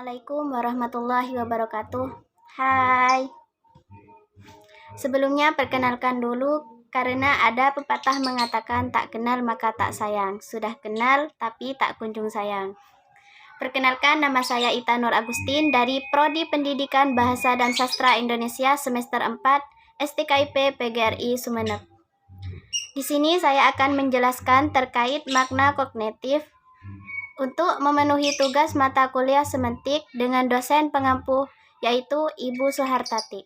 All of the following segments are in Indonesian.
Assalamualaikum warahmatullahi wabarakatuh. Hai. Sebelumnya perkenalkan dulu, karena ada pepatah mengatakan tak kenal maka tak sayang. Sudah kenal tapi tak kunjung sayang. Perkenalkan, nama saya Ita Nur Agustin dari Prodi Pendidikan Bahasa dan Sastra Indonesia semester 4 STKIP PGRI Sumeneb. Di sini saya akan menjelaskan terkait makna kognitif untuk memenuhi tugas mata kuliah sementik dengan dosen pengampu, yaitu Ibu Suhartati.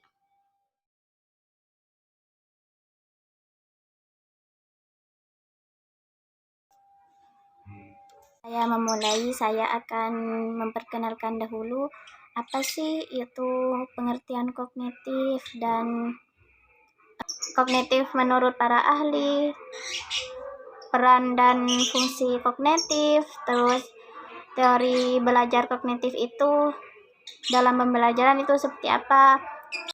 Saya akan memperkenalkan dahulu apa sih itu pengertian kognitif dan kognitif menurut para ahli, peran dan fungsi kognitif, terus teori belajar kognitif itu dalam pembelajaran itu seperti apa.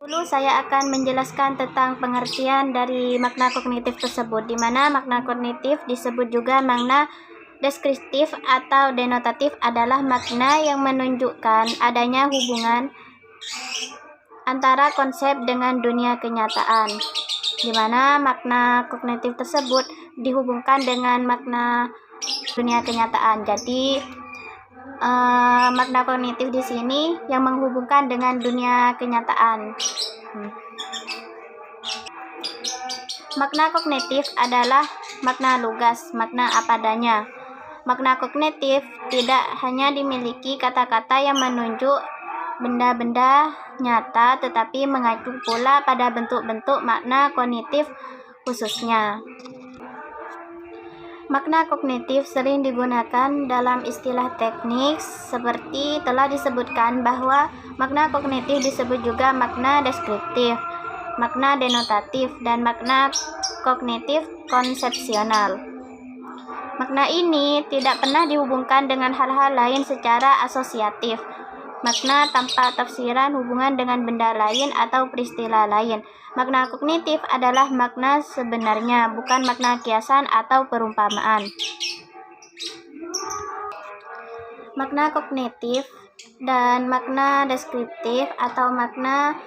Dulu saya akan menjelaskan tentang pengertian dari makna kognitif tersebut, di mana makna kognitif disebut juga makna deskriptif atau denotatif adalah makna yang menunjukkan adanya hubungan antara konsep dengan dunia kenyataan, di mana makna kognitif tersebut dihubungkan dengan makna dunia kenyataan. Jadi makna kognitif di sini yang menghubungkan dengan dunia kenyataan. Makna kognitif adalah makna lugas, makna apa adanya. Makna kognitif tidak hanya dimiliki kata-kata yang menunjuk benda-benda nyata, tetapi mengacu pula pada bentuk-bentuk makna kognitif khususnya. Makna kognitif sering digunakan dalam istilah teknik, seperti telah disebutkan bahwa makna kognitif disebut juga makna deskriptif, makna denotatif, dan makna kognitif konsepsional. Makna ini tidak pernah dihubungkan dengan hal-hal lain secara asosiatif. Makna tanpa tafsiran hubungan dengan benda lain atau peristiwa lain. Makna kognitif adalah makna sebenarnya, bukan makna kiasan atau perumpamaan. Makna kognitif dan makna deskriptif atau makna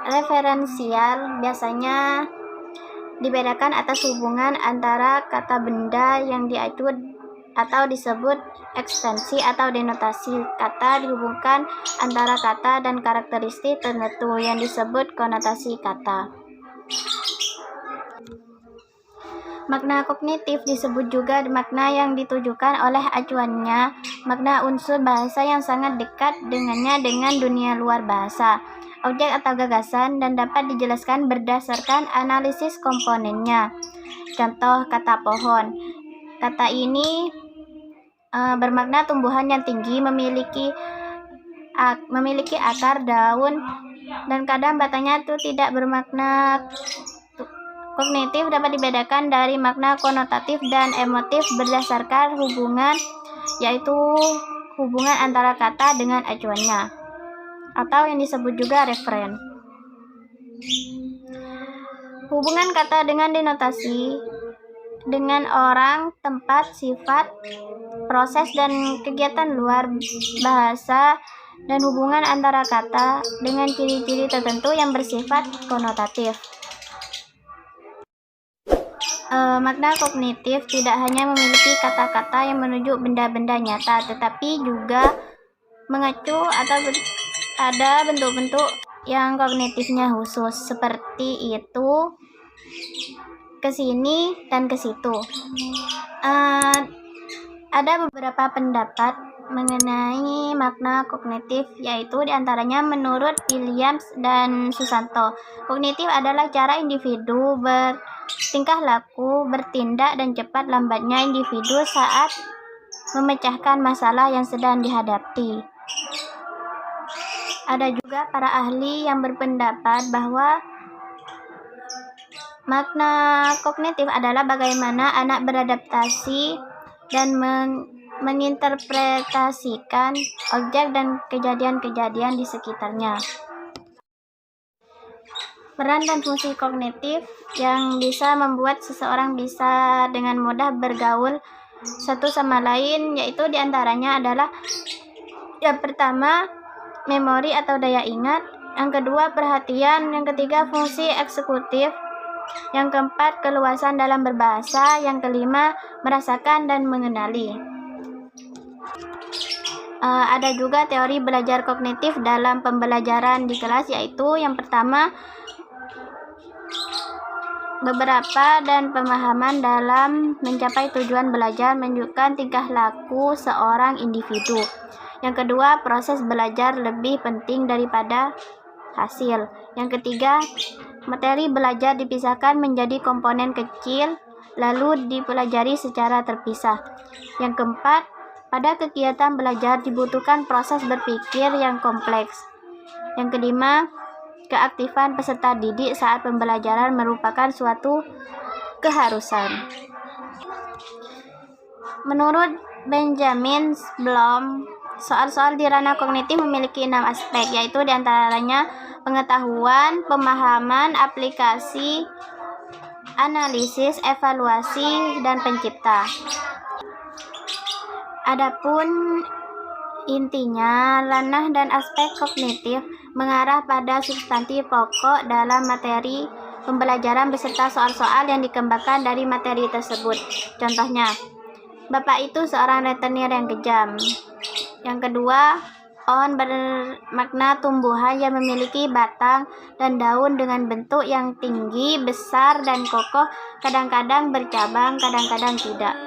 referensial biasanya dibedakan atas hubungan antara kata benda yang diacu atau disebut ekstensi atau denotasi kata dihubungkan antara kata dan karakteristik tertentu yang disebut konotasi kata. Makna kognitif disebut juga makna yang ditujukan oleh acuannya, makna unsur bahasa yang sangat dekat dengannya dengan dunia luar bahasa, objek atau gagasan, dan dapat dijelaskan berdasarkan analisis komponennya. Contoh kata pohon. Kata ini bermakna tumbuhan yang tinggi, memiliki akar, daun, dan kadang batangnya itu tidak bermakna. Kognitif dapat dibedakan dari makna konotatif dan emotif berdasarkan hubungan, yaitu hubungan antara kata dengan acuannya, atau yang disebut juga referen. Hubungan kata dengan denotasi, dengan orang, tempat, sifat, proses, dan kegiatan luar bahasa, dan hubungan antara kata dengan ciri-ciri tertentu yang bersifat konotatif. Makna kognitif tidak hanya memiliki kata-kata yang menunjuk benda-benda nyata, tetapi juga mengacu atau ada bentuk-bentuk yang kognitifnya khusus, seperti itu, ke sini dan ke situ. Ada beberapa pendapat mengenai makna kognitif, yaitu diantaranya menurut Williams dan Susanto, kognitif adalah cara individu bertingkah laku, bertindak, dan cepat lambatnya individu saat memecahkan masalah yang sedang dihadapi. Ada juga para ahli yang berpendapat bahwa makna kognitif adalah bagaimana anak beradaptasi dan menginterpretasikan objek dan kejadian-kejadian di sekitarnya. Peran dan fungsi kognitif yang bisa membuat seseorang bisa dengan mudah bergaul satu sama lain, yaitu diantaranya adalah Yang pertama, memori atau daya ingat. Yang kedua, perhatian. Yang ketiga, fungsi eksekutif. Yang keempat, keluasan dalam berbahasa. Yang kelima, merasakan dan mengenali. Ada juga teori belajar kognitif dalam pembelajaran di kelas, yaitu yang pertama, beberapa dan pemahaman dalam mencapai tujuan belajar menunjukkan tingkah laku seorang individu. Yang kedua, proses belajar lebih penting daripada hasil. Yang ketiga, materi belajar dipisahkan menjadi komponen kecil lalu dipelajari secara terpisah. Yang keempat, pada kegiatan belajar dibutuhkan proses berpikir yang kompleks. Yang kelima, keaktifan peserta didik saat pembelajaran merupakan suatu keharusan. Menurut Benjamin Bloom, soal-soal di ranah kognitif memiliki 6 aspek, yaitu diantaranya pengetahuan, pemahaman, aplikasi, analisis, evaluasi, dan pencipta. Adapun intinya, ranah dan aspek kognitif mengarah pada substansi pokok dalam materi pembelajaran beserta soal-soal yang dikembangkan dari materi tersebut. Contohnya, Bapak itu seorang rentenir yang kejam. Yang kedua, pohon bermakna tumbuhan yang memiliki batang dan daun dengan bentuk yang tinggi, besar, dan kokoh, kadang-kadang bercabang, kadang-kadang tidak.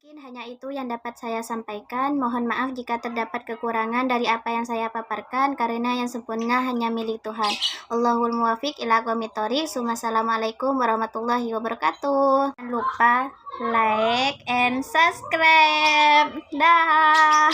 Mungkin hanya itu yang dapat saya sampaikan. Mohon maaf jika terdapat kekurangan dari apa yang saya paparkan, karena yang sempurna hanya milik Tuhan. Allahul muwafiq ila aqwamit thoriq. Assalamualaikum warahmatullahi wabarakatuh. Jangan lupa like and subscribe. Dah.